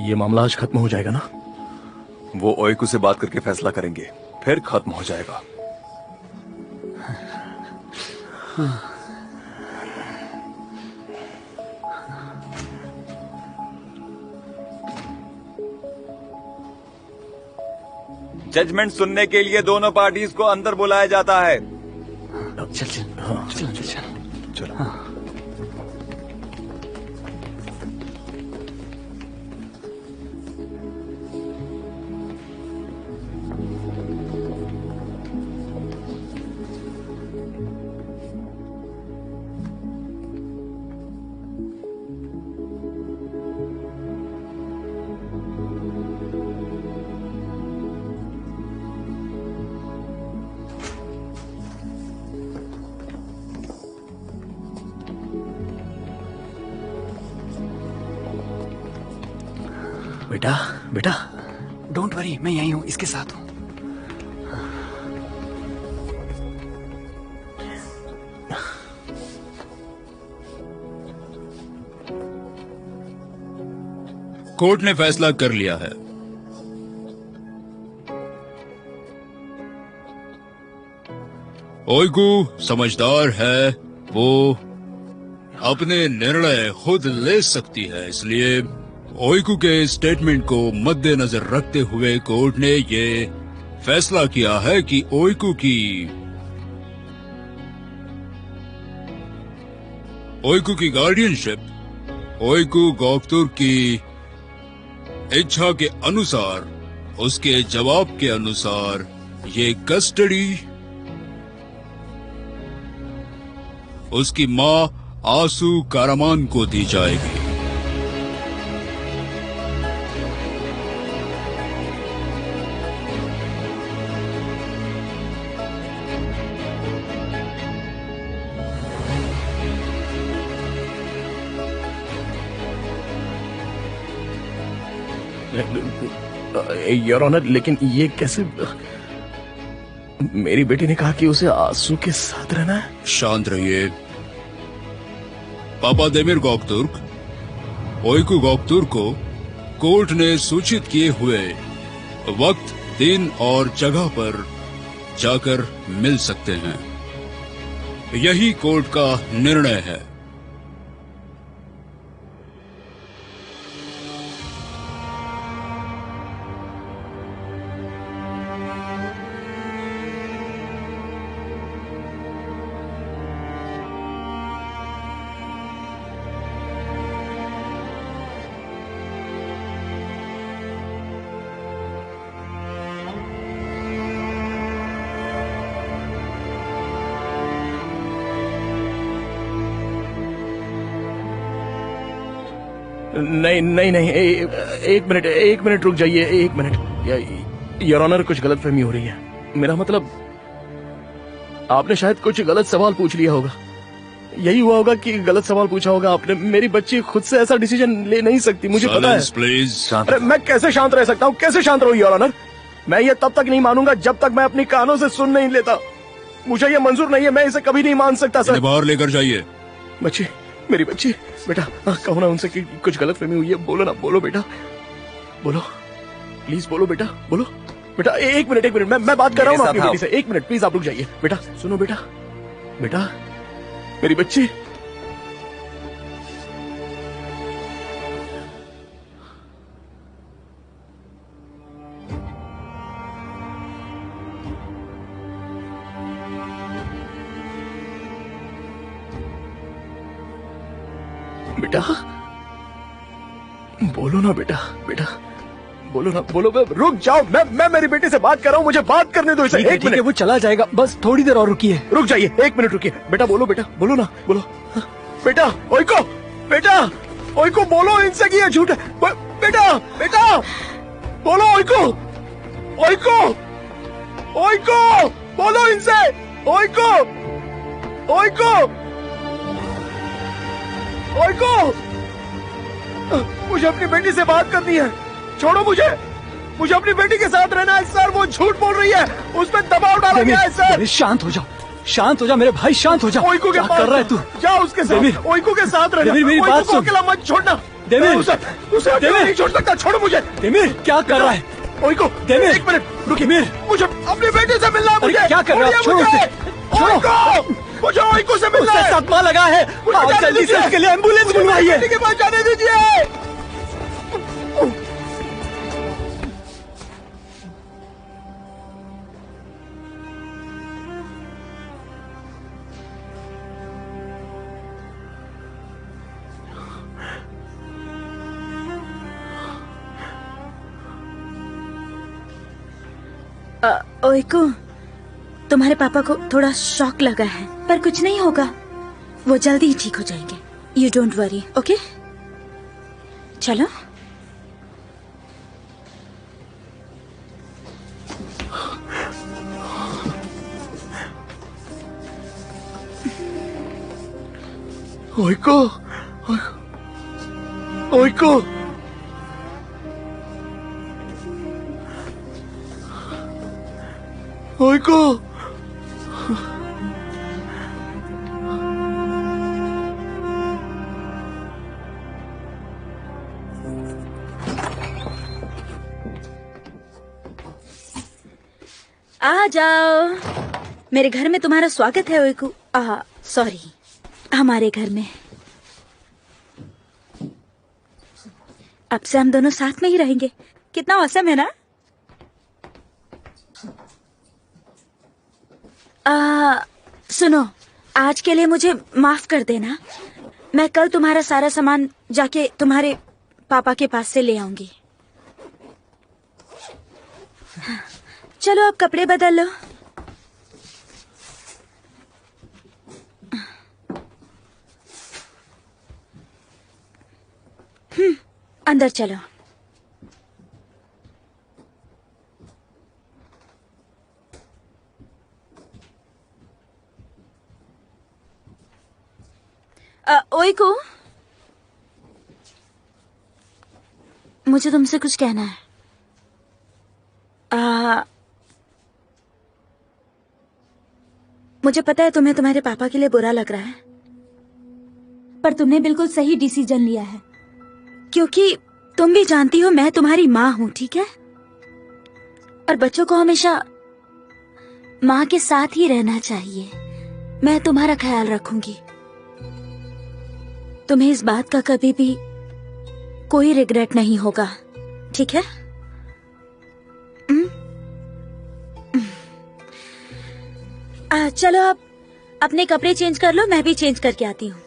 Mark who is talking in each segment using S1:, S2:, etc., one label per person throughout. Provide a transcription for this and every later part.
S1: ये मामला आज खत्म हो जाएगा ना?
S2: वो ओइकू से बात करके फैसला करेंगे, फिर खत्म हो जाएगा।
S3: जजमेंट सुनने के लिए दोनों पार्टीज को अंदर बुलाया जाता है।
S1: चल चल, हाँ, चल।
S2: चलो।
S1: हाँ। बेटा बेटा,
S4: डोंट वरी, मैं यहीं हूं, इसके साथ हूं।
S5: कोर्ट ने फैसला कर लिया है। ओइकू समझदार है, वो अपने निर्णय खुद ले सकती है, इसलिए ओइकू के स्टेटमेंट को मद्देनजर रखते हुए कोर्ट ने ये फैसला किया है कि ओइकू की गार्डियनशिप ओइकू गौकतुर की इच्छा के अनुसार, उसके जवाब के अनुसार ये कस्टडी उसकी मां आसू कारामान को दी जाएगी।
S1: योर ऑनर, लेकिन ये कैसे? मेरी बेटी ने कहा कि उसे आंसू के साथ रहना है।
S5: शांत रहिए। पापा देमिर गौकतुर्क ओइकू गौकतुर्क को कोर्ट ने सूचित किए हुए वक्त, दिन और जगह पर जाकर मिल सकते हैं। यही कोर्ट का निर्णय है।
S1: नहीं नहीं नहीं, एक मिनट रुक जाइए, एक मिनट। योर ऑनर, कुछ गलतफहमी हो रही है। मेरा मतलब, आपने शायद कुछ गलत सवाल पूछ लिया होगा। यही हुआ होगा कि गलत सवाल पूछा होगा आपने। मेरी बच्ची खुद से ऐसा डिसीजन ले नहीं सकती, मुझे पता है।
S5: प्लीज।
S1: अरे मैं कैसे शांत रह सकता हूँ? कैसे शांत रहूं योर ऑनर? मैं ये तब तक नहीं मानूंगा जब तक मैं अपनी कानों से सुन नहीं लेता। मुझे ये मंजूर नहीं है, मैं इसे कभी नहीं मान सकता सर।
S5: बाहर लेकर जाइए।
S1: बच्ची, मेरी बच्ची, बेटा कहो ना उनसे कि कुछ गलतफहमी हुई है। बोलो ना, बोलो बेटा, बोलो प्लीज, बोलो बेटा, बोलो बेटा। एक मिनट, मैं बात कर रहा हूँ अपनी बेटी से। एक मिनट प्लीज, आप रुक जाइए। बेटा सुनो, बेटा बेटा, मेरी बच्ची। बेटा बोलो ना बेटा, बेटा बोलो ना, बोलो। रुक जाओ, मैं मेरी बेटी से बात कर रहा हूँ, मुझे बात करने दो इसे। एक मिनट,
S4: वो चला जाएगा, बस थोड़ी देर और रुकिए।
S1: रुक जाइए, एक मिनट रुकिए। बेटा बोलो, बेटा बोलो ना, बोलो। बेटा ओइको, बेटा ओइको बोलो इनसे कि ये झूठ है। बेटा बेटा बोलो, ओइको ओइको ओइको बोलो इनसे। ओइको ओइको ओइको, मुझे अपनी बेटी से बात करनी है। छोड़ो मुझे अपनी बेटी के साथ रहना है सर। वो झूठ बोल रही है, उस पर दबाव डाला गया है सर।
S4: शांत हो जाओ, शांत हो जा मेरे भाई, शांत हो जा।
S1: ओइको के पास
S4: कर रहा है तू?
S1: जा उसके साथ, ओइको के साथ रहना।
S4: मेरी बात सुन।
S1: अकेला मत छोड़ना।
S4: देमिर,
S1: उसे अकेला
S4: देमिर।
S1: नहीं छोड़ सकता, छोड़ो मुझे।
S4: देमिर क्या कर रहा है?
S1: ओइको,
S4: देमिर,
S1: एक मिनट रुकिए।
S4: देमिर।
S1: मुझे अपने बेटे से मिलना है।
S4: अरे
S1: मुझे
S4: क्या कर रहे हो आप? छोड़ो
S1: मुझे।
S4: उसे, छोड़ो।
S1: ओइको, मुझे ओइको से मिलना
S4: उससे
S1: है।
S4: सदमा लगा है।
S1: मुझे
S4: आप
S1: जाने
S4: जल्दी से
S1: दीजिए।
S4: उसके लिए एम्बुलेंस
S1: मुझे मेरे
S4: बुलवाइए।
S1: बेटे के पास जाने दीजिए।
S6: ओइको, तुम्हारे पापा को थोड़ा शॉक लगा है, पर कुछ नहीं होगा, वो जल्दी ही ठीक हो जाएंगे। You don't worry, okay? चलो।
S1: ओइको, ओइको, ओइको।
S6: आ जाओ, मेरे घर में तुम्हारा स्वागत है ओइको। सॉरी, हमारे घर में। अब से हम दोनों साथ में ही रहेंगे। कितना औसम है ना? सुनो, आज के लिए मुझे माफ कर देना। मैं कल तुम्हारा सारा सामान जाके तुम्हारे पापा के पास से ले आऊंगी। चलो अब कपड़े बदल लो। अंदर चलो। ओइको, मुझे तुमसे कुछ कहना है। मुझे पता है तुम्हें तुम्हारे पापा के लिए बुरा लग रहा है, पर तुमने बिल्कुल सही डिसीजन लिया है, क्योंकि तुम भी जानती हो मैं तुम्हारी माँ हूँ, ठीक है? और बच्चों को हमेशा माँ के साथ ही रहना चाहिए। मैं तुम्हारा ख्याल रखूंगी। तुम्हें इस बात का कभी भी कोई रिग्रेट नहीं होगा, ठीक है? चलो आप अपने कपड़े चेंज कर लो, मैं भी चेंज करके आती हूँ।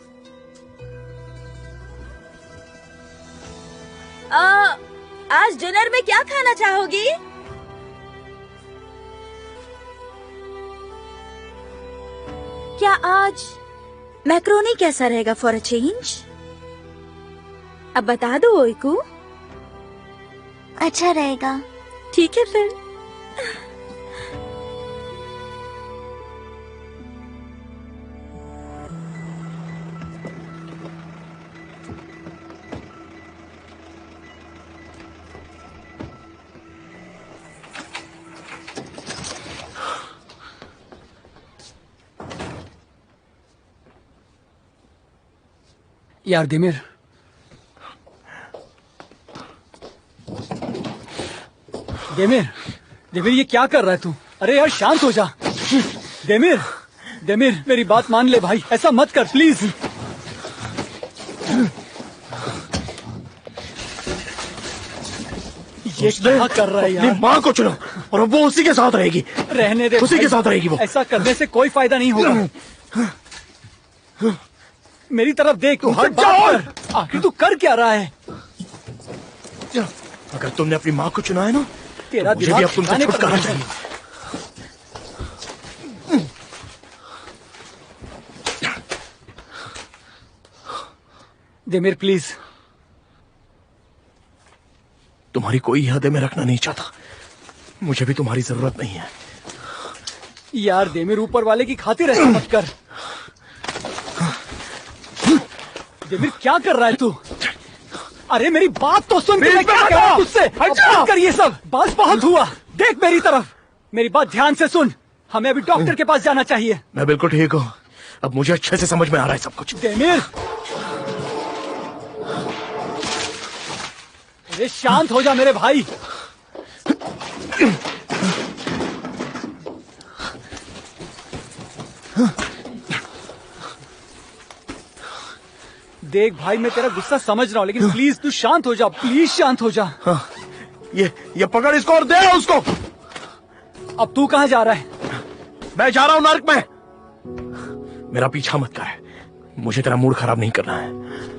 S6: आज डिनर में क्या खाना चाहोगी? क्या आज मैक्रोनी कैसा रहेगा फॉर अ चेंज? अब बता दो ओइको।
S7: अच्छा रहेगा।
S6: ठीक है फिर।
S4: यार देमिर, देमिर, देमिर ये क्या कर रहा है तू? अरे यार शांत हो जा। देमिर, देमिर मेरी बात मान ले भाई, ऐसा मत कर प्लीज। ये क्या कर रहा है
S1: अपनी
S4: यार?
S1: माँ को चुनो और अब वो उसी के साथ रहेगी।
S4: रहने दे
S1: उसी
S4: भाई,
S1: के साथ रहेगी वो।
S4: ऐसा करने से कोई फायदा नहीं होगा। मेरी तरफ देख, तू
S1: हट जाओ।
S4: आखिर तू कर क्या रहा है?
S1: अगर तुमने अपनी माँ को चुना है ना,
S4: तेरा
S1: तो मुझे भी अब तुमसे
S4: ठिकाने पर
S1: छुटकारा
S4: नहीं है।
S1: चाहिए।
S4: देमिर प्लीज।
S1: तुम्हारी कोई यादें मैं रखना नहीं चाहता। मुझे भी तुम्हारी जरूरत नहीं है।
S4: यार देमिर, ऊपर वाले की खातिर ऐसा मत कर। देमिर क्या कर रहा है तू? अरे मेरी बात तो सुन। मैं क्या कर रहा हूं तुझसे? अब बंद कर ये सब, बस बहुत हुआ। देख मेरी तरफ, मेरी बात ध्यान से सुन। हमें अभी डॉक्टर के पास जाना चाहिए।
S1: मैं बिल्कुल ठीक हूँ। अब मुझे अच्छे से समझ में आ रहा है सब कुछ।
S4: देमिर, अरे शांत हो जा मेरे भाई। देख भाई, मैं तेरा गुस्सा समझ रहा हूँ, लेकिन प्लीज तू शांत हो जा, प्लीज शांत हो जा।
S1: ये पकड़ इसको और दे उसको।
S4: अब तू कहाँ जा रहा है?
S1: मैं जा रहा हूँ नर्क में। मेरा पीछा मत कर, मुझे तेरा मूड खराब नहीं करना है।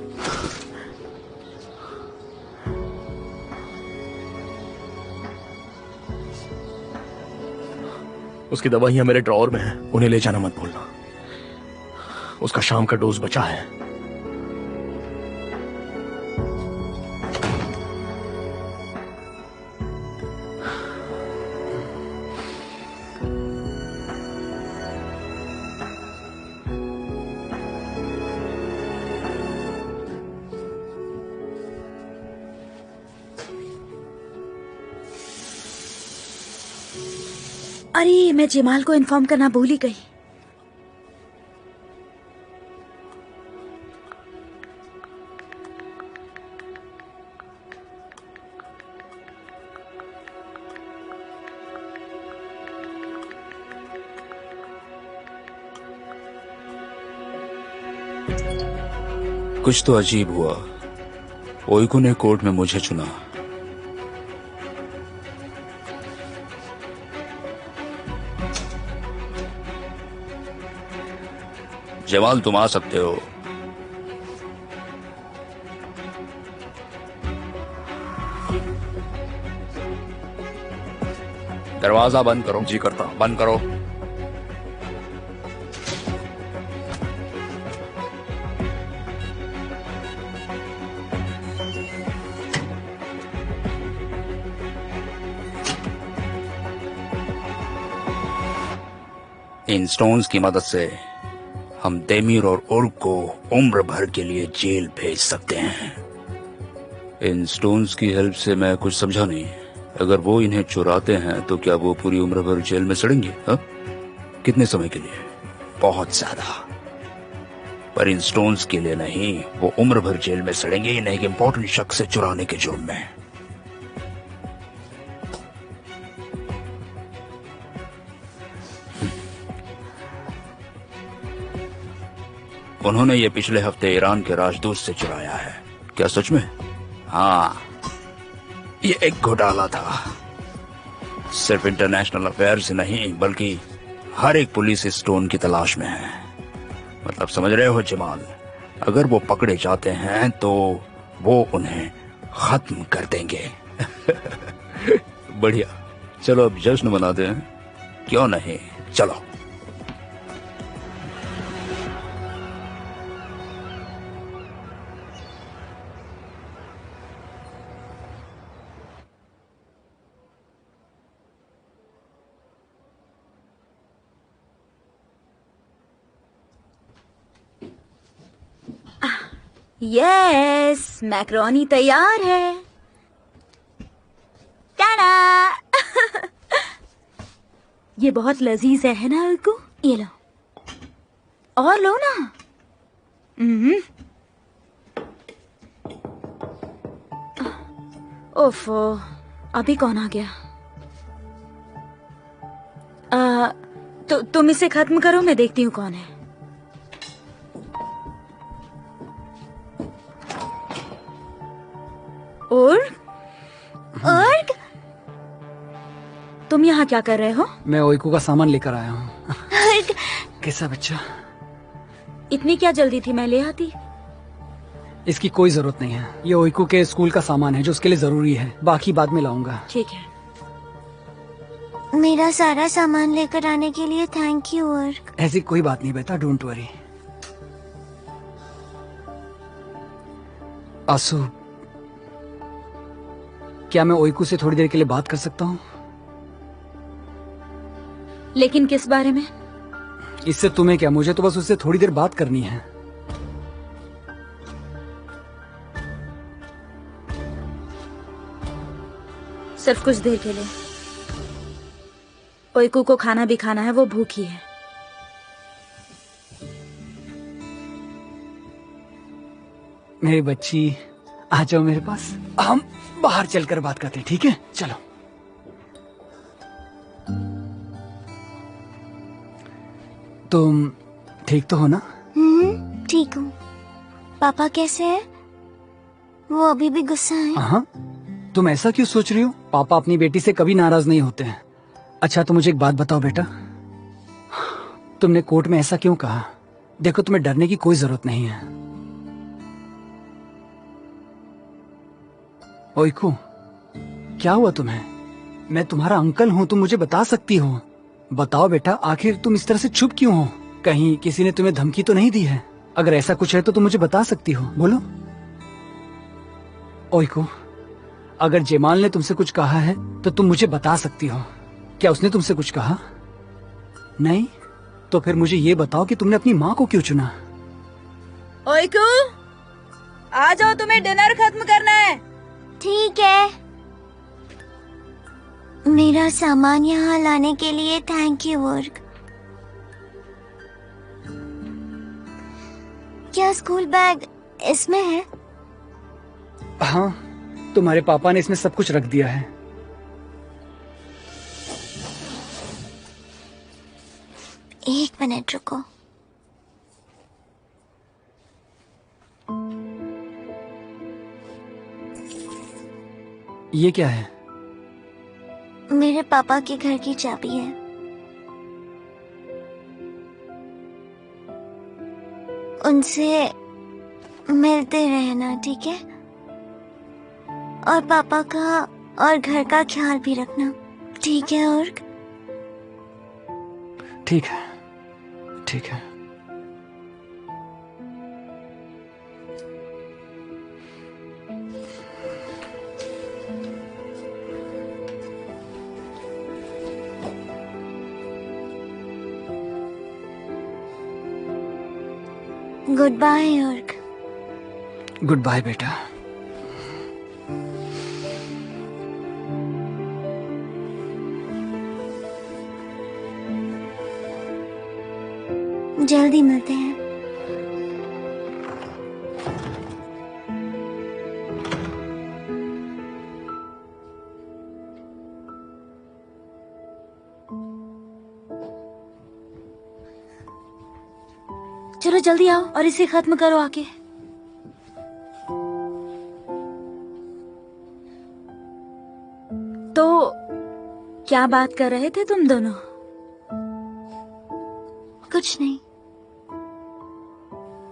S1: उसकी दवाइयां मेरे ड्रॉअर में हैं, उन्हें ले जाना मत भूलना। उसका शाम का डोज बचा है।
S6: अरे मैं जमाल को इन्फॉर्म करना भूल ही गई।
S5: कुछ तो अजीब हुआ। ओइको ने कोर्ट में मुझे चुना। जमाल, तुम आ सकते हो। दरवाजा बंद करो।
S2: जी करता हूं।
S5: बंद करो। इन स्टोन्स की मदद से हम देमीर और उर्ग को उम्र भर के लिए जेल भेज सकते हैं। इन स्टोन्स की हेल्प से मैं कुछ समझा नहीं। अगर वो इन्हें चुराते हैं तो क्या वो पूरी उम्र भर जेल में सड़ेंगे? हा? कितने समय के लिए? बहुत ज्यादा। पर इन स्टोन्स के लिए नहीं, वो उम्र भर जेल में सड़ेंगे इन्हें एक इंपॉर्टेंट शख्स से चुराने के जुर्म में। उन्होंने ये पिछले हफ्ते ईरान के राजदूत से चुराया है। क्या सच में? हाँ, ये एक घोटाला था। सिर्फ इंटरनेशनल अफेयर्स नहीं, बल्कि हर एक पुलिस इस स्टोन की तलाश में है। मतलब समझ रहे हो जमाल, अगर वो पकड़े जाते हैं तो वो उन्हें खत्म कर देंगे। बढ़िया, चलो अब जश्न मनाते हैं। क्यों नहीं, चलो।
S6: यस, मैक्रोनी तैयार है। टाडा। ये बहुत लजीज है ना उनको? ये लो और लो ना। ओफो, अभी कौन आ गया? तो तुम इसे खत्म करो, मैं देखती हूँ कौन है। उर्ग, तुम यहाँ क्या कर रहे हो?
S4: मैं ओइको का सामान लेकर आया हूँ। कैसा बच्चा?
S6: इतनी क्या जल्दी थी, मैं ले आती।
S4: इसकी कोई जरूरत नहीं है। ये ओइको के स्कूल का सामान है जो उसके लिए जरूरी है। बाकी बाद में लाऊंगा।
S6: ठीक है।
S7: मेरा सारा सामान लेकर आने के लिए थैंक यू उर्ग।
S4: ऐसी कोई बात नहीं बेटा, डोंट वरी। आंसू, क्या मैं ओइको से थोड़ी देर के लिए बात कर सकता हूँ?
S6: लेकिन किस बारे में?
S4: इससे तुम्हें क्या, मुझे तो बस उससे थोड़ी देर बात करनी है।
S6: सिर्फ कुछ देर के लिए। ओइको को खाना भी खाना है, वो भूखी है।
S4: मेरी बच्ची, आ जाओ मेरे पास, हम बाहर चलकर बात करते हैं, ठीक है? चलो। तुम ठीक तो हो ना?
S7: ठीक हूँ। पापा कैसे हैं? वो अभी भी गुस्सा है?
S4: हाँ। तुम ऐसा क्यों सोच रही हो? पापा अपनी बेटी से कभी नाराज नहीं होते हैं। अच्छा तो मुझे एक बात बताओ बेटा, तुमने कोर्ट में ऐसा क्यों कहा? देखो तुम्हें डरने की कोई जरूरत नहीं है। ओइको, क्या हुआ तुम्हें? मैं तुम्हारा अंकल हूँ, तुम मुझे बता सकती हो। बताओ बेटा, आखिर तुम इस तरह से चुप क्यों हो? कहीं किसी ने तुम्हें धमकी तो नहीं दी है? अगर ऐसा कुछ है तो तुम मुझे बता सकती हो, बोलो। ओइको, अगर जेमाल ने तुमसे कुछ कहा है तो तुम मुझे बता सकती हो। क्या उसने तुमसे कुछ कहा? नहीं? तो फिर मुझे ये बताओ कि तुमने अपनी माँ को क्यों चुना?
S6: ओइको, आ जाओ, तुम्हें डिनर खत्म करना है।
S7: ठीक है। मेरा सामान यहाँ लाने के लिए थैंक यू वर्क। क्या स्कूल बैग इसमें है?
S4: हाँ, तुम्हारे पापा ने इसमें सब कुछ रख दिया है।
S7: एक मिनट रुको।
S4: ये क्या है?
S7: मेरे पापा के घर की चाबी है। उनसे मिलते रहना, ठीक है? और पापा का और घर का ख्याल भी रखना, ठीक है? और
S4: ठीक है, ठीक है।
S7: Good bye York.
S4: Good bye बेटा।
S7: जल्दी मिलते हैं।
S6: चलो जल्दी आओ और इसे खत्म करो आके। तो क्या बात कर रहे थे तुम दोनों?
S7: कुछ नहीं।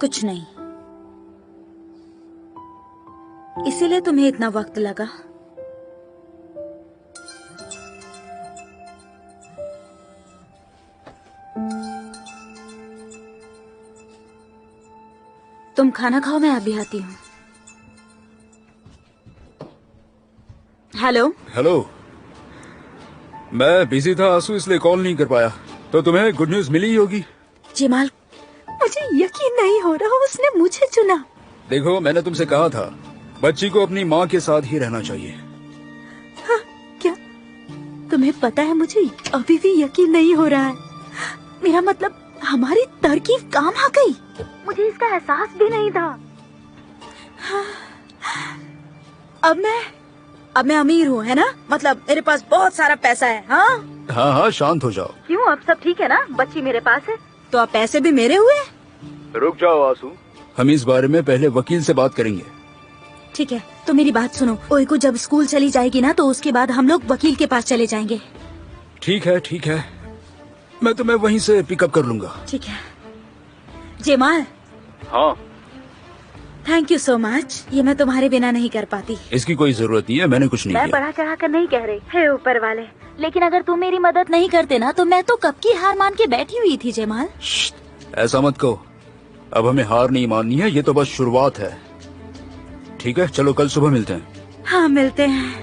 S6: कुछ नहीं, इसीलिए तुम्हें इतना वक्त लगा। तुम खाना खाओ, मैं अभी आती हूँ। हेलो।
S5: हेलो, मैं बिजी था आंसू, इसलिए कॉल नहीं कर पाया। तो तुम्हें गुड न्यूज मिली ही होगी।
S6: जमाल, मुझे यकीन नहीं हो रहा उसने मुझे चुना।
S5: देखो, मैंने तुमसे कहा था बच्ची को अपनी माँ के साथ ही रहना चाहिए।
S6: हाँ, क्या तुम्हें पता है मुझे अभी भी यकीन नहीं हो रहा है। मेरा मतलब हमारी तरकीब काम आ गई। मुझे इसका एहसास भी नहीं था। हाँ, अब मैं अमीर हूँ, है ना? मतलब मेरे पास बहुत सारा पैसा है। हाँ
S5: हाँ हाँ, शांत हो जाओ।
S6: क्यों, अब सब ठीक है ना? बच्ची मेरे पास है तो अब पैसे भी मेरे हुए।
S5: रुक जाओ आंसू, हम इस बारे में पहले वकील से बात करेंगे।
S6: ठीक है, तो मेरी बात सुनो। ओई को जब स्कूल चली जाएगी ना, तो उसके बाद हम लोग वकील के पास चले जाएंगे।
S5: ठीक है ठीक है, मैं तुम्हें वहीं से पिकअप कर लूंगा।
S6: ठीक है। जमाल,
S5: हाँ,
S6: थैंक यू सो मच। ये मैं तुम्हारे बिना नहीं कर पाती।
S5: इसकी कोई जरूरत नहीं है, मैंने कुछ नहीं
S6: मैं
S5: किया।
S6: बढ़ा चढ़ा कर नहीं कह रही है ऊपर वाले, लेकिन अगर तुम मेरी मदद नहीं करते ना, तो मैं तो कब की हार मान के बैठी हुई थी। जमाल,
S5: ऐसा मत कहो, अब हमें हार नहीं माननी है, ये तो बस शुरुआत है। ठीक है, चलो कल सुबह मिलते हैं।
S6: हाँ मिलते हैं।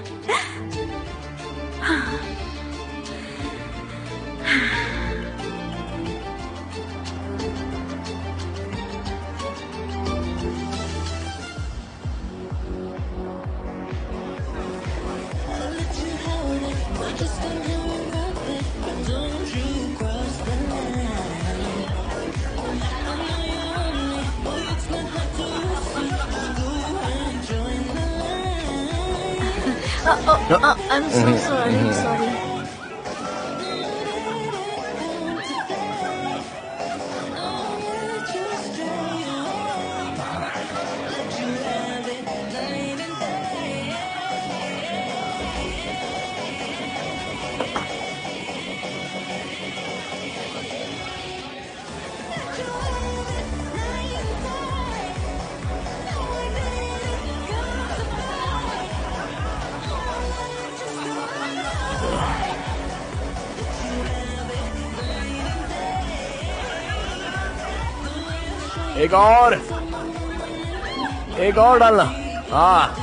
S7: I'm so sorry, sorry.
S1: एक और डालना। हाँ,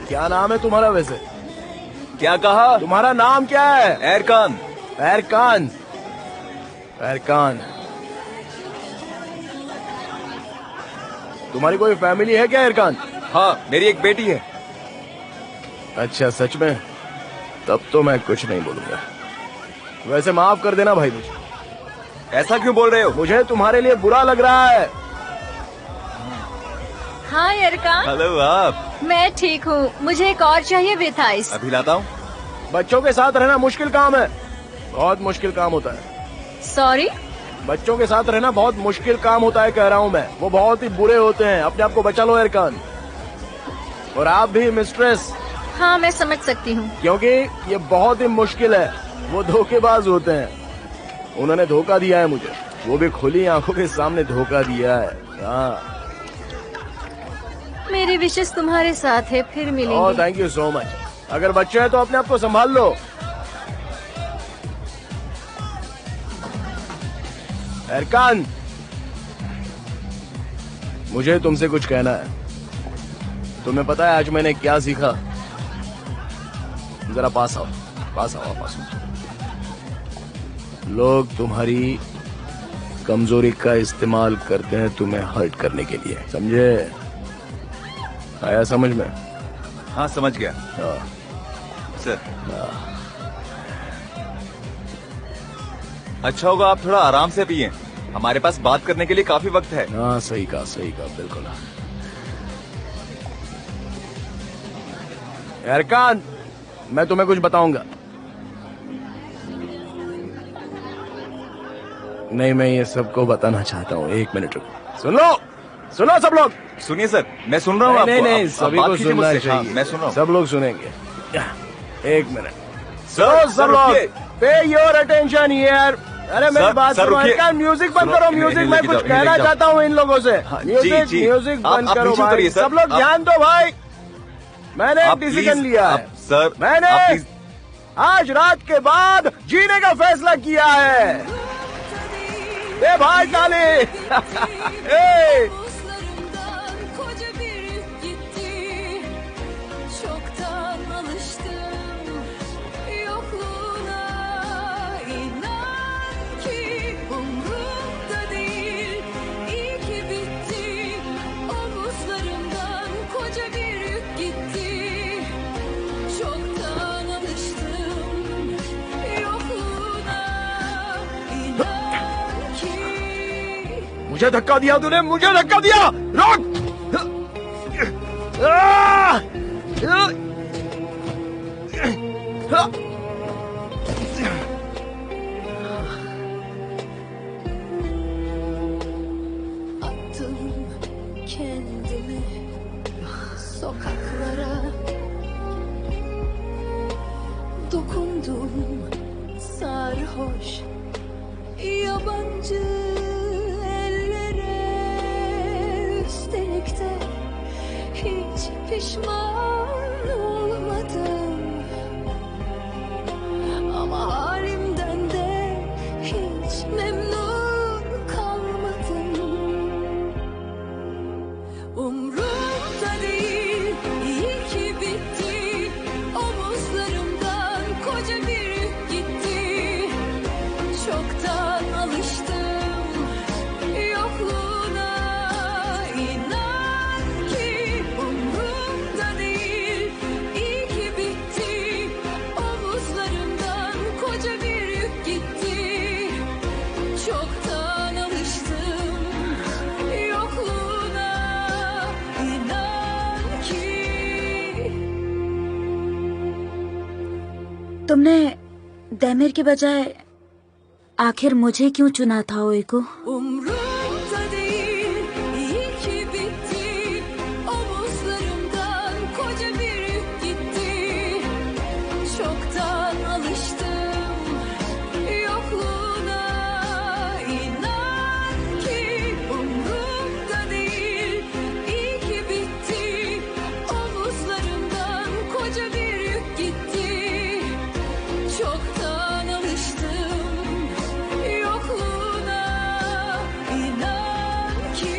S1: क्या नाम है तुम्हारा वैसे?
S3: क्या कहा?
S1: तुम्हारा नाम क्या है?
S3: एरकान।
S1: एरकान। एरकान, तुम्हारी कोई फैमिली है क्या एरकान?
S3: हाँ, मेरी एक बेटी है।
S1: अच्छा, सच में? तब तो मैं कुछ नहीं बोलूंगा। वैसे माफ कर देना भाई मुझे।
S3: ऐसा क्यों बोल रहे हो?
S1: मुझे तुम्हारे लिए बुरा लग रहा है।
S8: हाँ एरकान,
S3: हेलो आप।
S8: मैं ठीक हूँ। मुझे एक और चाहिए विथ आइस।
S3: अभी लाता हूँ।
S1: बच्चों के साथ रहना मुश्किल काम है, बहुत मुश्किल काम होता है।
S8: सॉरी?
S1: बच्चों के साथ रहना बहुत मुश्किल काम होता है, कह रहा हूँ मैं। वो बहुत ही बुरे होते हैं। अपने आप को बचा लो एरकान। और आप भी मिस्ट्रेस।
S8: हाँ, मैं समझ सकती हूँ।
S1: क्योंकि ये बहुत ही मुश्किल है। वो धोखेबाज होते हैं। उन्होंने धोखा दिया है मुझे, वो भी खुली आंखों के सामने धोखा दिया है। हाँ।
S8: मेरी विशेष तुम्हारे साथ है, फिर
S1: ओह,
S8: मिलेंगे।
S1: Thank you so much. अगर बच्चे हैं तो अपने आप को संभाल लो। एरकान, मुझे तुमसे कुछ कहना है। तुम्हें पता है आज मैंने क्या सीखा? जरा पास आओ, पास आओ, पास आओ। लोग तुम्हारी कमजोरी का इस्तेमाल करते हैं तुम्हें हर्ट करने के लिए, समझे? आया समझ में?
S3: हाँ, समझ गया
S1: हाँ।
S3: सर। अच्छा होगा आप थोड़ा आराम से पिए। हमारे पास बात करने के लिए काफी वक्त है।
S1: हाँ, सही कहा, बिल्कुल। एरकान, मैं तुम्हें कुछ बताऊंगा। नहीं, मैं ये सबको बताना चाहता हूँ। 1 मिनट रुको। सुनो सब लोग।
S3: सुनिए सर, मैं सुन रहा हूँ आपको।
S1: नहीं,
S3: आप
S1: सभी
S3: बात
S1: को
S3: कीजिए
S1: सुनना
S3: मुझसे। हाँ,
S1: चाहिए।
S3: मैं सुन रहा हूँ।
S1: सब लोग सुनेंगे। 1 मिनट।
S3: सर,
S1: सब लोग
S3: रुकिए।
S1: पे योर अटेंशन हियर। अरे मेरी
S3: सर,
S1: बात
S3: सर,
S1: सुनो।
S3: रुकिए।
S1: एरकान, म्यूजिक बंद
S3: सुनो,
S1: करो।
S3: इन्हें
S1: म्यूजिक, मैं
S3: लेके
S1: कुछ
S3: जाओ, इन्हें
S1: कहना
S3: लेके जाओ।
S1: चाहता हूँ इन लोगों से।
S3: जी, जी।
S1: म्यूजिक
S3: आप
S1: बंद करो
S3: म्यूजिक
S1: भाई।
S3: करिए, सर।
S1: सब लोग
S3: आप-
S1: ध्यान दो भाई। मैंने एक
S3: आप
S1: डिसीजन
S3: प्लीज-
S1: लिया है।
S3: आप- सर,
S1: मैंने
S3: आप प्लीज-
S1: आज रात के बाद जीने का फैसला किया है। ए भाई ताली। ए,
S9: Dostlarımdan koca bir yük gitti. Çoktan alıştım yokluğuna. İnan ki umrumda değil. İyi ki bitti. Omuzlarımdan koca bir yük gitti. Çoktan alıştım yokluğuna. İnan ki
S1: मुझे धक्का दिया तूने, मुझे धक्का दिया। रोक। आह!
S9: attım kendimi sokaklara, dokundum sarhoş yabancı ellere, üstelik de hiç pişman olmadım. Ama halimden de hiç memnun kalmadım. Umrumda değil, iyi ki bitti. Omuzlarımdan koca bir yük gitti. Çoktan alıştım yokluğuna. İnan ki umrumda değil, iyi ki bitti.
S6: तुमने दैमिर के बजाय आखिर मुझे क्यों चुना था ओएकू?
S9: Umrumda değil, iyi ki bitti. Omuzlarımdan koca bir yük gitti. Çoktan alıştım yokluğuna. İnan ki umrumda değil, iyi ki bitti. Omuzlarımdan koca bir yük gitti. Çoktan alıştım yokluğuna. İnan ki.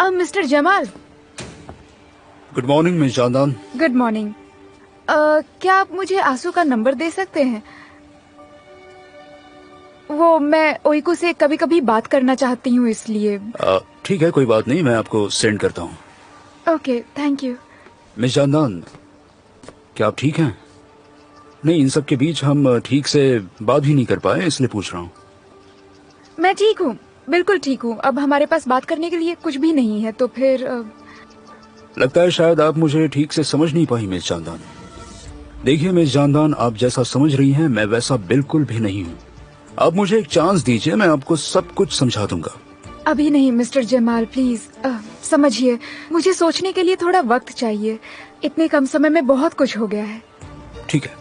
S10: अब mister Jamal,
S5: good morning miss जांदान।
S10: Good morning. क्या आप मुझे आंसू का number दे सकते हैं? वो मैं ओइको से कभी कभी बात करना चाहती हूँ, इसलिए।
S5: ठीक है, कोई बात नहीं, मैं आपको सेंड करता हूँ।
S10: Okay, thank you.
S5: मिस जांदान, क्या आप ठीक हैं? नहीं, इन सब के बीच हम ठीक से बात भी नहीं कर पाए, इसलिए पूछ रहा हूँ।
S10: मैं ठीक हूँ, बिल्कुल ठीक हूँ। अब हमारे पास बात करने के लिए कुछ भी नहीं है, तो फिर
S5: लगता है शायद आप मुझे ठीक से समझ नहीं पाई मिस जांदान। देखिए मिस जांदान, आप जैसा समझ रही हैं मैं वैसा बिल्कुल भी नहीं हूँ। आप मुझे एक चांस दीजिए, मैं आपको सब कुछ समझा दूंगा।
S10: अभी नहीं मिस्टर जमाल, प्लीज समझिए, मुझे सोचने के लिए थोड़ा वक्त चाहिए। इतने कम समय में बहुत कुछ हो गया है।
S5: ठीक है,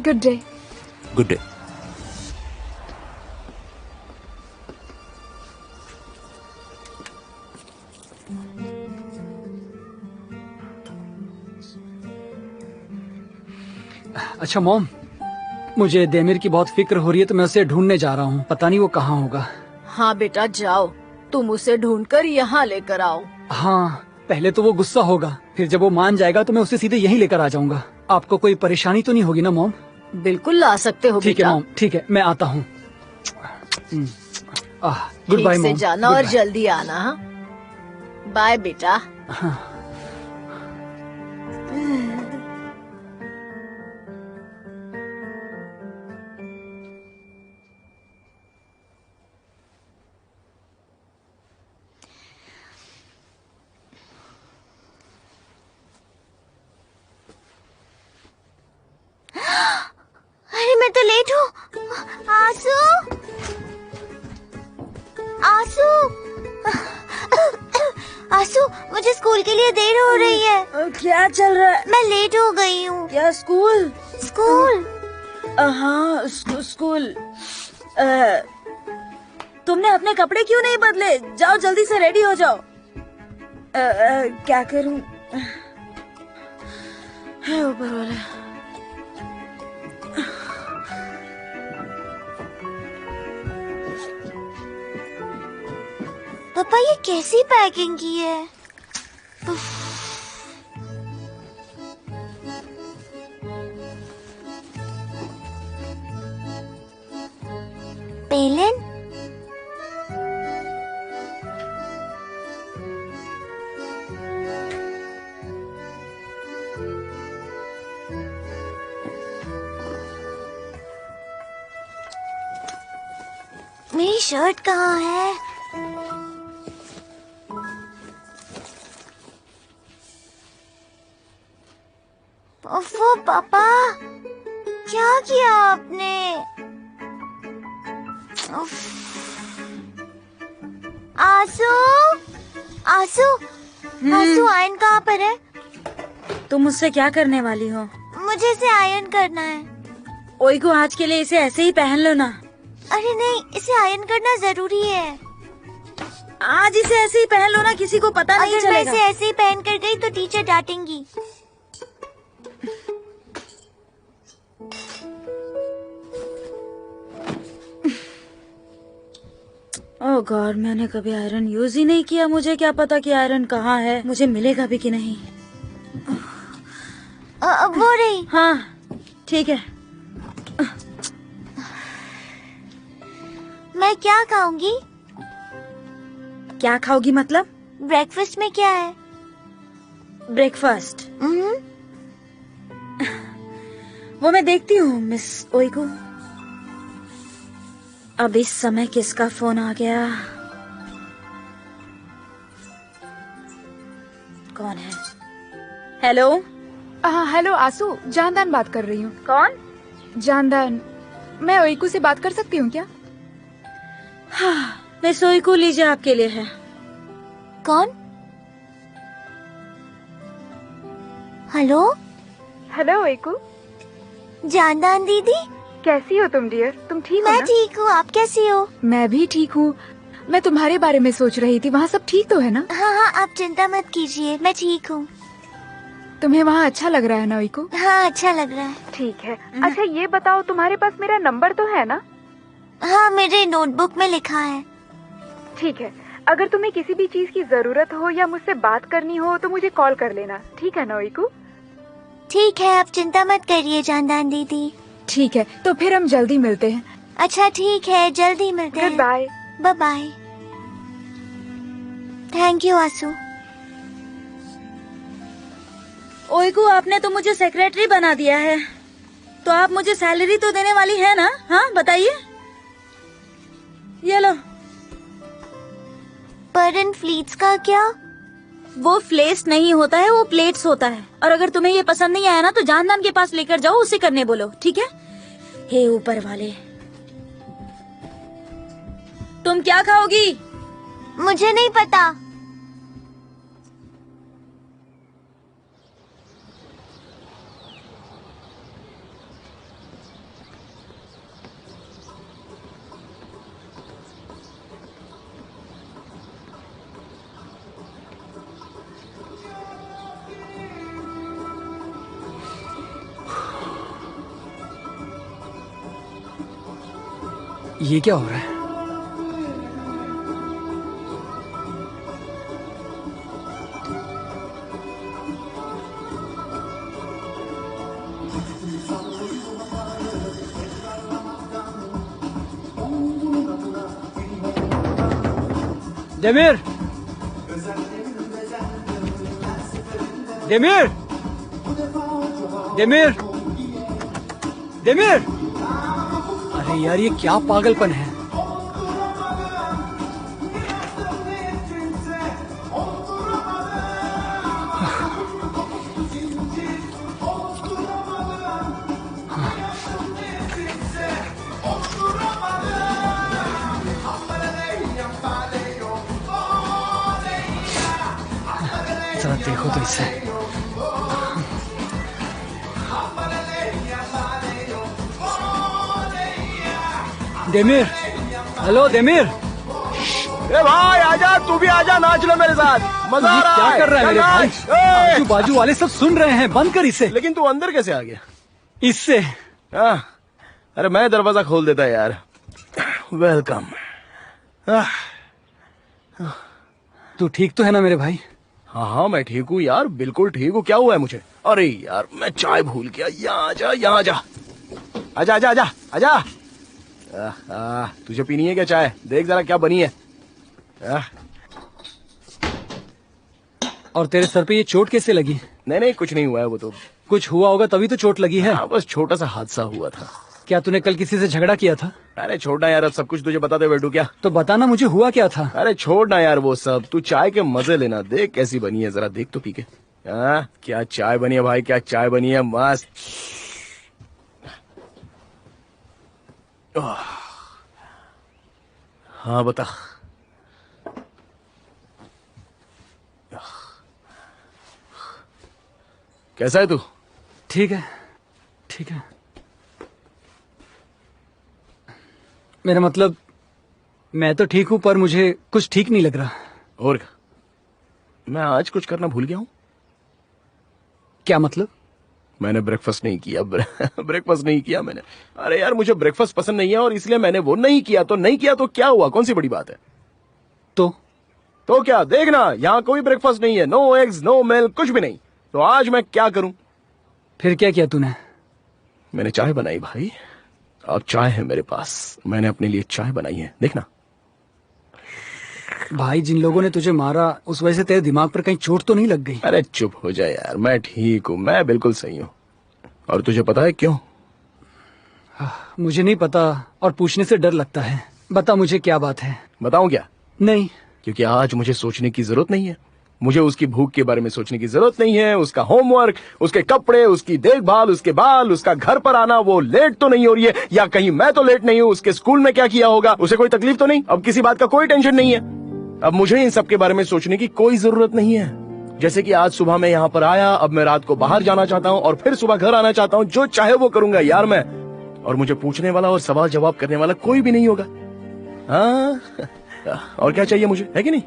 S10: गुड डे।
S5: Good day.
S4: अच्छा मॉम, मुझे देमिर की बहुत फिक्र हो रही है, तो मैं उसे ढूंढने जा रहा हूँ। पता नहीं वो कहाँ होगा।
S8: हाँ बेटा जाओ, तुम उसे ढूंढकर यहाँ लेकर आओ।
S4: हाँ, पहले तो वो गुस्सा होगा, फिर जब वो मान जाएगा तो मैं उसे सीधे यहीं लेकर आ जाऊंगा। आपको कोई परेशानी तो नहीं होगी ना मॉम?
S8: बिल्कुल ला सकते हो
S4: ठीक है
S8: बेटा।
S4: मॉम, ठीक है, मैं आता हूँ। गुड बाय
S8: ठीक से
S4: मॉम।
S8: जाना और जल्दी आना। हाँ, बाय बेटा।
S7: अरे मैं तो लेट हूँ। आंसू, आंसू, आंसू, मुझे स्कूल के लिए देर हो रही है।
S6: क्या चल रहा है?
S7: मैं लेट हो गई हूँ।
S6: क्या स्कूल?
S7: स्कूल?
S6: हाँ, स्कूल। तुमने अपने कपड़े क्यों नहीं बदले? जाओ जल्दी से रेडी हो जाओ। क्या करूं? है ऊपर वाला।
S7: पापा ये कैसी पैकिंग की है? पेलन? मेरी शर्ट कहाँ है? ओफो पापा, क्या किया आपने? उफ। आंसू, आंसू, आंसू, आयरन कहाँ पर है?
S6: तुम मुझसे क्या करने वाली हो?
S7: मुझे इसे आयरन करना है।
S6: ओइको, आज के लिए इसे ऐसे ही पहन लो ना।
S7: अरे नहीं, इसे आयरन करना जरूरी है।
S6: आज इसे ऐसे ही पहन लो ना, किसी को पता नहीं
S7: अगर मैं
S6: चलेगा।
S7: इसे ऐसे ही पहन कर गई तो टीचर डांटेंगी।
S6: ओह गॉड, मैंने कभी आयरन यूज ही नहीं किया। मुझे क्या पता कि आयरन कहाँ है, मुझे मिलेगा भी कि नहीं।
S7: वो रही।
S6: हाँ ठीक है।
S7: मैं क्या खाऊंगी?
S6: क्या खाओगी मतलब?
S7: ब्रेकफास्ट में क्या है?
S6: ब्रेकफास्ट वो मैं देखती हूँ मिस ओइको। अब इस समय किसका फोन आ गया? कौन है? हेलो।
S10: हेलो आसू, जानदान बात कर रही हूँ।
S6: कौन?
S10: जानदान। मैं ओइको से बात कर सकती हूँ क्या?
S6: हाँ मिस ओइको, लीजिए आपके लिए है।
S7: कौन? हेलो।
S10: हेलो ओइको।
S7: जानदान दीदी,
S10: कैसी हो तुम डियर? तुम ठीक हो
S7: मैं
S10: ना?
S7: ठीक हूँ, आप कैसी हो?
S10: मैं भी ठीक हूँ। मैं तुम्हारे बारे में सोच रही थी, वहाँ सब ठीक तो है ना?
S7: हाँ हाँ, आप चिंता मत कीजिए, मैं ठीक हूँ।
S10: तुम्हें वहाँ अच्छा लग रहा है ना ओइको?
S7: हाँ अच्छा लग रहा है।
S10: ठीक है। अच्छा ये बताओ, तुम्हारे पास मेरा नंबर तो है ना?
S7: हाँ मेरे नोटबुक में लिखा है।
S10: ठीक है, अगर तुम्हें किसी भी चीज की जरूरत हो या मुझसे बात करनी हो तो मुझे कॉल कर लेना, ठीक है ना ओइको?
S7: ठीक है, आप चिंता मत करिए जानदान दीदी।
S10: ठीक है, तो फिर हम जल्दी मिलते हैं।
S7: अच्छा ठीक है, जल्दी मिलते हैं।
S10: Bye
S7: bye bye. Thank you आसू।
S6: ओइको, आपने तो मुझे सेक्रेटरी बना दिया है, तो आप मुझे सैलरी तो देने वाली है ना? हाँ बताइए। ये लो।
S7: पर इन फ्लीट्स का क्या?
S6: वो फ्लेस नहीं होता है, वो प्लेट्स होता है। और अगर तुम्हें ये पसंद नहीं आया ना तो जानदान के पास लेकर जाओ, उसे करने बोलो, ठीक है? हे ऊपर वाले, तुम क्या खाओगी?
S7: मुझे नहीं पता।
S4: ये क्या हो रहा है? डेमिर! डेमिर! डेमिर! डेमिर! अरे यार, ये क्या पागलपन है? जरा देखो तो इसे। Demir, hello Demir.
S1: ए भाई आजा, तू भी आजा, नाच लो मेरे साथ, मजा आ रहा
S4: क्या
S1: है।
S4: कर रहा है मेरे भाई?
S1: ए!
S4: आजू बाजू वाले सब सुन रहे हैं, बंद कर इसे।
S1: लेकिन तू अंदर कैसे आ गया?
S4: इससे।
S1: अरे मैं दरवाजा खोल देता यार। वेलकम।
S4: तू ठीक तो है ना मेरे भाई?
S1: हाँ हाँ मैं ठीक हूँ यार, बिल्कुल ठीक हूँ। क्या हुआ है मुझे? अरे यार मैं चाय भूल गया। यहाँ आजा, यहाँ आजा, आजा आजा आजा आजा। तुझे पीनी है क्या चाय? देख जरा क्या बनी है।
S4: और तेरे सर पे ये चोट कैसे लगी?
S1: नहीं नहीं कुछ नहीं हुआ है, वो तो
S4: कुछ हुआ होगा तभी तो चोट लगी है।
S1: हाँ, बस छोटा सा हादसा हुआ था।
S4: क्या तूने कल किसी से झगड़ा किया था?
S1: अरे छोड़ना यार, अब सब कुछ तुझे बताते बैठू क्या?
S4: तो बताना मुझे, हुआ क्या था?
S1: अरे छोड़ना यार वो सब, तू चाय के मजे लेना। देख कैसी बनी है, जरा देख तो पी के। क्या चाय बनी है भाई, क्या चाय बनी है, मस्त। हाँ बता। कैसा है तू?
S4: ठीक है, ठीक है। मेरा मतलब, मैं तो ठीक हूँ पर मुझे कुछ ठीक नहीं लग रहा।
S1: और क्या? मैं आज कुछ करना भूल गया हूँ।
S4: क्या मतलब?
S1: मैंने ब्रेकफास्ट नहीं किया। ब्रेकफास्ट नहीं किया मैंने। अरे यार मुझे ब्रेकफास्ट पसंद नहीं है और इसलिए मैंने वो नहीं किया। तो नहीं किया तो क्या हुआ? कौन सी बड़ी बात है? तो क्या? देखना, यहाँ कोई ब्रेकफास्ट नहीं है। नो एग्स, नो मिल्क, कुछ भी नहीं। तो आज मैं क्या करूं?
S4: फिर क्या किया तूने?
S1: मैंने चाय बनाई भाई। अब चाय है मेरे पास, मैंने अपने लिए चाय बनाई है, देखना।
S4: भाई जिन लोगों ने तुझे मारा उस वजह से तेरे दिमाग पर कहीं चोट तो नहीं लग गई?
S1: अरे चुप हो जाए यार, मैं ठीक हूँ, मैं बिल्कुल सही हूँ। और तुझे पता है क्यों?
S4: मुझे नहीं पता और पूछने से डर लगता है। बता मुझे क्या बात है।
S1: बताऊं क्या?
S4: नहीं।
S1: क्योंकि आज मुझे सोचने की जरूरत नहीं है। मुझे उसकी भूख के बारे में सोचने की जरूरत नहीं है, उसका होमवर्क, उसके कपड़े, उसकी देखभाल, उसके बाल, उसका घर पर आना, वो लेट तो नहीं हो रही है या कहीं मैं तो लेट नहीं हूँ, उसके स्कूल में क्या किया होगा, उसे कोई तकलीफ तो नहीं, अब किसी बात का कोई टेंशन नहीं है। अब मुझे इन सब के बारे में सोचने की कोई जरूरत नहीं है। जैसे कि आज सुबह मैं यहाँ पर आया, अब मैं रात को बाहर जाना चाहता हूँ और फिर सुबह घर आना चाहता हूँ। जो चाहे वो करूंगा यार मैं, और मुझे पूछने वाला और सवाल जवाब करने वाला कोई भी नहीं होगा। हाँ, और क्या चाहिए मुझे, है कि नहीं?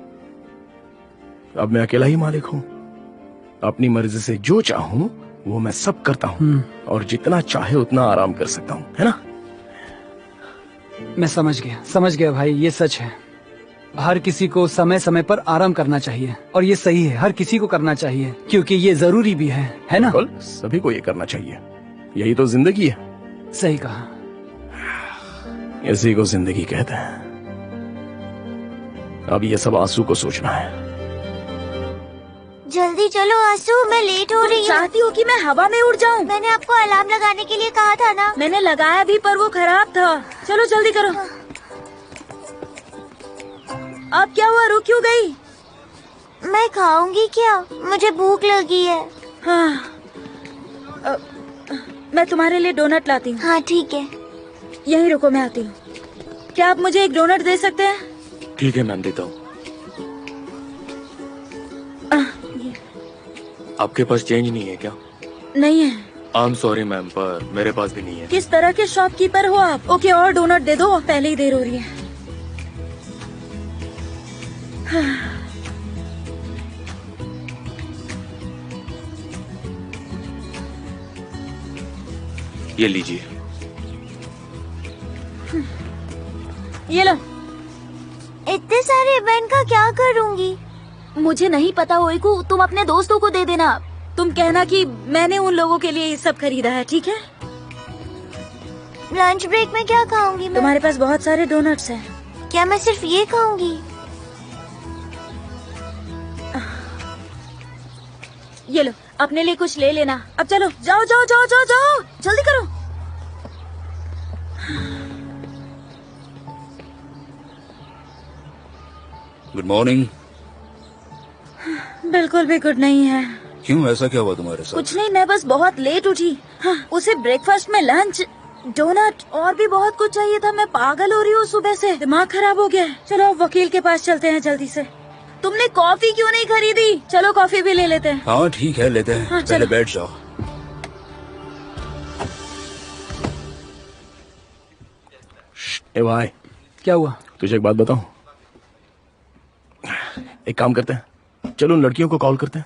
S1: अब मैं अकेला ही मालिक हूँ। अपनी मर्जी से जो चाहूँ वो मैं सब करता हूँ और जितना चाहे उतना आराम कर सकता हूँ, है ना?
S4: मैं समझ गया भाई, ये सच है। हर किसी को समय समय पर आराम करना चाहिए और ये सही है, हर किसी को करना चाहिए क्योंकि ये जरूरी भी है ना?
S1: बिल्कुल, सभी को ये करना चाहिए, यही तो जिंदगी है।
S4: सही कहा।
S1: इसी को जिंदगी कहते हैं। अब ये सब आंसू को सोचना है।
S7: जल्दी चलो आंसू, मैं लेट हो रही हूँ।
S6: चाहती हो कि मैं हवा में उड़ जाऊं?
S7: मैंने आपको अलार्म लगाने के लिए कहा था ना।
S6: मैंने लगाया भी पर वो खराब था। चलो जल्दी करो। अब क्या हुआ, रुक क्यों गई?
S7: मैं खाऊंगी क्या? मुझे भूख लगी है।
S6: हाँ, मैं तुम्हारे लिए डोनट लाती हूँ।
S7: हाँ ठीक है।
S6: यहीं रुको, मैं आती हूँ। क्या आप मुझे एक डोनट दे सकते हैं?
S2: ठीक है मैम, देता हूँ। आपके पास चेंज नहीं है क्या?
S6: नहीं है।
S2: आई एम सॉरी मैम, पर मेरे पास भी नहीं है।
S6: किस तरह के शॉपकीपर हो आप? ओके, और डोनट दे दो, पहले ही देर हो रही है।
S2: ये लीजिए।
S6: ये लो।
S7: इतने सारे इवेंट का क्या करूँगी?
S6: मुझे नहीं पता ओइकू, तुम अपने दोस्तों को दे देना। तुम कहना कि मैंने उन लोगों के लिए ये सब खरीदा है, ठीक है?
S7: लंच ब्रेक में क्या खाऊंगी मैं?
S6: तुम्हारे पास बहुत सारे डोनट्स हैं।
S7: क्या मैं सिर्फ ये खाऊंगी?
S6: ये लो, अपने लिए कुछ ले लेना। अब चलो, जाओ जाओ जाओ जाओ जाओ, जल्दी करो।
S5: Good morning.
S6: बिल्कुल भी गुड नहीं है।
S5: क्यों, ऐसा क्या हुआ तुम्हारे साथ?
S6: कुछ नहीं, मैं बस बहुत लेट उठी। हाँ, उसे ब्रेकफास्ट में लंच, डोनट और भी बहुत कुछ चाहिए था। मैं पागल हो रही हूँ, सुबह से दिमाग खराब हो गया है। चलो अब वकील के पास चलते हैं जल्दी से। तुमने कॉफी क्यों नहीं खरीदी? चलो कॉफी भी ले लेते हैं।
S5: हाँ ठीक है, लेते हैं।
S6: हाँ,
S5: पहले
S6: चलो।
S5: बैठ जाओ।
S1: ए भाई,
S4: क्या हुआ?
S1: तुझे एक बात बताऊं? एक काम करते हैं, चलो उन लड़कियों को कॉल करते हैं।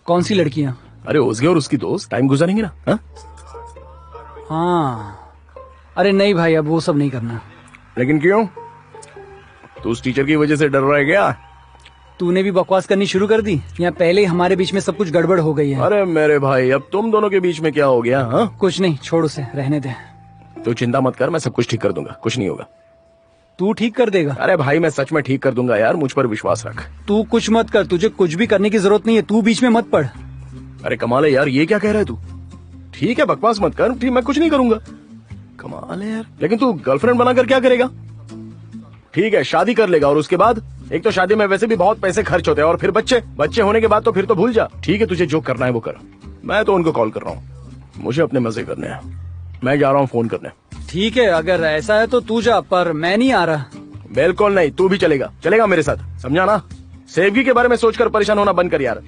S4: कौन सी लड़कियाँ?
S1: अरे ओज़गे और उसकी दोस्त टाइम गुजारेंगे ना। हाँ?
S4: हाँ, अरे नहीं भाई, अब वो सब नहीं करना।
S1: लेकिन क्यों? तू उस टीचर की वजह से डर रहा है क्या?
S4: तूने भी बकवास करनी शुरू कर दी या पहले ही हमारे बीच में सब कुछ गड़बड़ हो गई है?
S1: अरे मेरे भाई, अब तुम दोनों के बीच में क्या हो गया? हाँ,
S4: कुछ नहीं, छोड़ उसे, रहने दे।
S1: तू चिंता मत कर, मैं सब कुछ ठीक कर दूंगा, कुछ नहीं होगा।
S4: तू ठीक कर देगा?
S1: अरे भाई, मैं सच में ठीक कर दूंगा यार, मुझ पर विश्वास रख।
S4: तू कुछ मत कर, तुझे कुछ भी करने की जरूरत नहीं है, तू बीच में मत पड़।
S1: अरे कमाल है यार, ये क्या कह रहा है तू? ठीक है, बकवास मत कर, ठीक, मैं कुछ नहीं करूंगा। कमाल है यार, लेकिन तू गर्लफ्रेंड बनाकर क्या करेगा? ठीक है, शादी कर लेगा और उसके बाद? एक तो शादी में वैसे भी बहुत पैसे खर्च होते हैं और फिर बच्चे होने के बाद तो फिर तो भूल जा। ठीक है, तुझे जो करना है वो कर। मैं तो उनको कॉल कर रहा हूँ, मुझे अपने मजे करने हैं। मैं जा रहा हूँ फोन करने।
S4: ठीक है, अगर ऐसा है तो तू जा, पर मैं नहीं आ रहा।
S1: बिल्कुल नहीं, तू भी चलेगा, चलेगा मेरे साथ, समझा ना? सेवगी के बारे में सोचकर परेशान होना बंद कर यार।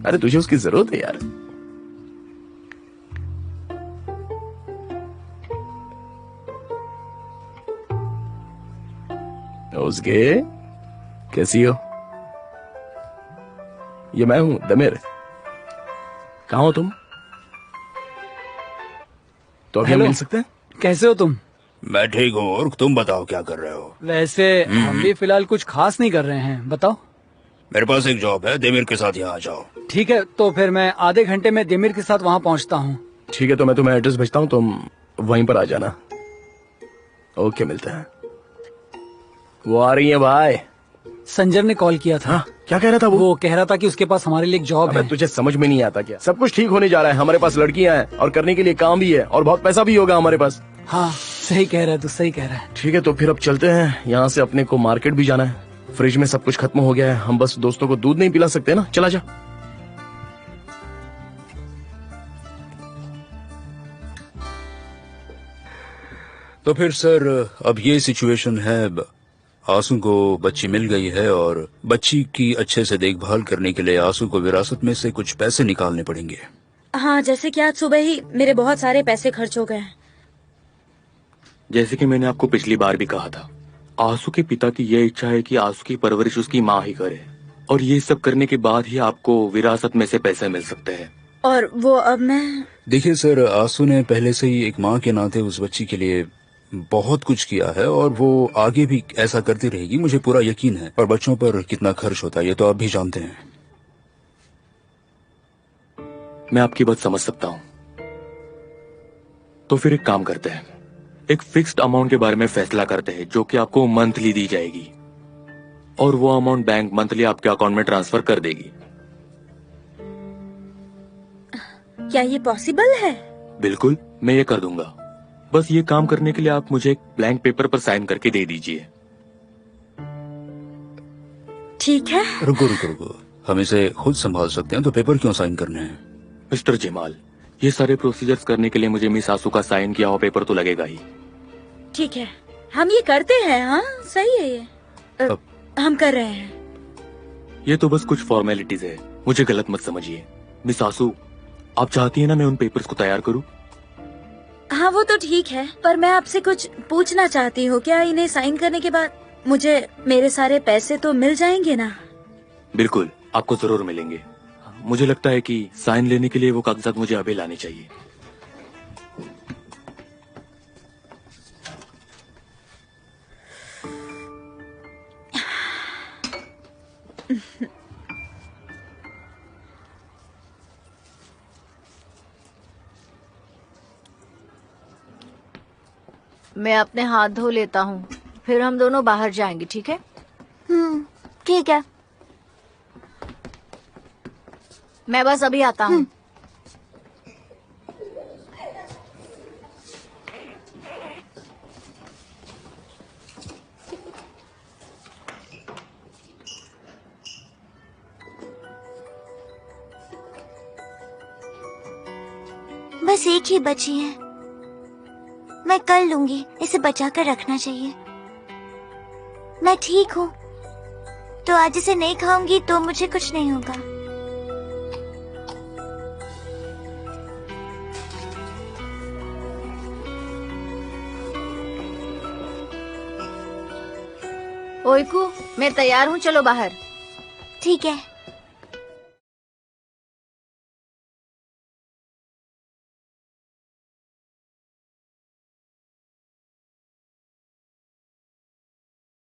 S1: अरे तुझे उसकी जरूरत है यार। उसके कैसी हो? ये मैं हूं, दमिर। कहाँ हो तुम? तो अभी हम मिल सकते हैं?
S4: कैसे हो तुम?
S5: मैं ठीक हूँ, और तुम बताओ क्या कर रहे हो?
S4: वैसे हम भी फिलहाल कुछ खास नहीं कर रहे हैं, बताओ।
S5: मेरे पास एक जॉब है, देमिर के साथ यहाँ आ जाओ।
S4: ठीक है, तो फिर मैं आधे घंटे में देमिर के साथ वहाँ पहुँचता हूँ।
S1: ठीक है, तो मैं तुम्हें एड्रेस भेजता हूँ, तुम वहीं पर आ जाना। ओके, मिलते हैं। वो आ रही है भाई।
S4: संजय ने कॉल किया था।
S1: हाँ, क्या कह रहा था
S4: वो कह रहा था कि उसके पास हमारे लिए एक जॉब
S1: अबे
S4: है।
S1: तुझे समझ में नहीं आता क्या? सब कुछ ठीक होने जा रहा है, हमारे पास लड़कियां हैं और करने के लिए काम भी है और बहुत पैसा भी होगा हमारे पास।
S4: हाँ सही कह रहा है, तू सही कह रहा है।
S1: ठीक है तो फिर अब चलते हैं, यहाँ से अपने को मार्केट भी जाना है। फ्रिज में सब कुछ खत्म हो गया है, हम बस दोस्तों को दूध नहीं पिला सकते ना। चला जा।
S5: तो फिर सर अब ये सिचुएशन है, आंसू को बच्ची मिल गई है और बच्ची की अच्छे से देखभाल करने के लिए आंसू को विरासत में से कुछ पैसे निकालने पड़ेंगे।
S6: हाँ, जैसे कि आज सुबह ही मेरे बहुत सारे पैसे खर्च हो गए हैं।
S11: जैसे कि मैंने आपको पिछली बार भी कहा था, आंसू के पिता की यह इच्छा है कि आंसू की परवरिश उसकी माँ ही करे और ये सब करने के बाद ही आपको विरासत में से पैसे मिल सकते हैं।
S6: और वो अब मैं
S5: देखिए सर, आंसू ने पहले से ही एक माँ के नाते उस बच्ची के लिए बहुत कुछ किया है और वो आगे भी ऐसा करती रहेगी, मुझे पूरा यकीन है। और बच्चों पर कितना खर्च होता है ये तो आप भी जानते हैं।
S11: मैं आपकी बात समझ सकता हूँ। तो फिर एक काम करते हैं, एक फिक्स्ड अमाउंट के बारे में फैसला करते हैं जो कि आपको मंथली दी जाएगी और वो अमाउंट बैंक मंथली आपके अकाउंट में ट्रांसफर कर देगी।
S6: क्या ये पॉसिबल है?
S11: बिल्कुल, मैं ये कर दूंगा। बस ये काम करने के लिए आप मुझे एक ब्लैंक पेपर पर साइन करके दे दीजिए।
S6: ठीक है।
S5: रुको रुको रुको, हम इसे खुद संभाल सकते हैं, तो पेपर क्यों साइन करने हैं?
S11: मिस्टर जमाल, ये सारे प्रोसीजर्स करने के लिए मुझे मिस आंसू का साइन किया हुआ पेपर तो लगेगा ही।
S6: ठीक है, हम ये करते हैं। हाँ सही है ये। हम कर रहे हैं।
S11: ये तो बस कुछ फॉर्मेलिटीज है, मुझे गलत मत समझिए। मिस आंसू, आप चाहती है ना मैं उन पेपर्स को तैयार करूं?
S6: हाँ वो तो ठीक है, पर मैं आपसे कुछ पूछना चाहती हूँ। क्या इन्हें साइन करने के बाद मुझे मेरे सारे पैसे तो मिल जाएंगे ना?
S11: बिल्कुल, आपको जरूर मिलेंगे। मुझे लगता है कि साइन लेने के लिए वो कागजात मुझे अभी लाने चाहिए।
S8: मैं अपने हाथ धो लेता हूँ, फिर हम दोनों बाहर जाएंगे, ठीक है?
S7: ठीक है।
S8: मैं बस अभी आता हूँ।
S7: बस एक ही बची है, मैं कर लूंगी। इसे बचा कर रखना चाहिए। मैं ठीक हूँ, तो आज इसे नहीं खाऊंगी तो मुझे कुछ नहीं होगा।
S8: ओइकू, मैं तैयार हूँ, चलो बाहर।
S7: ठीक है।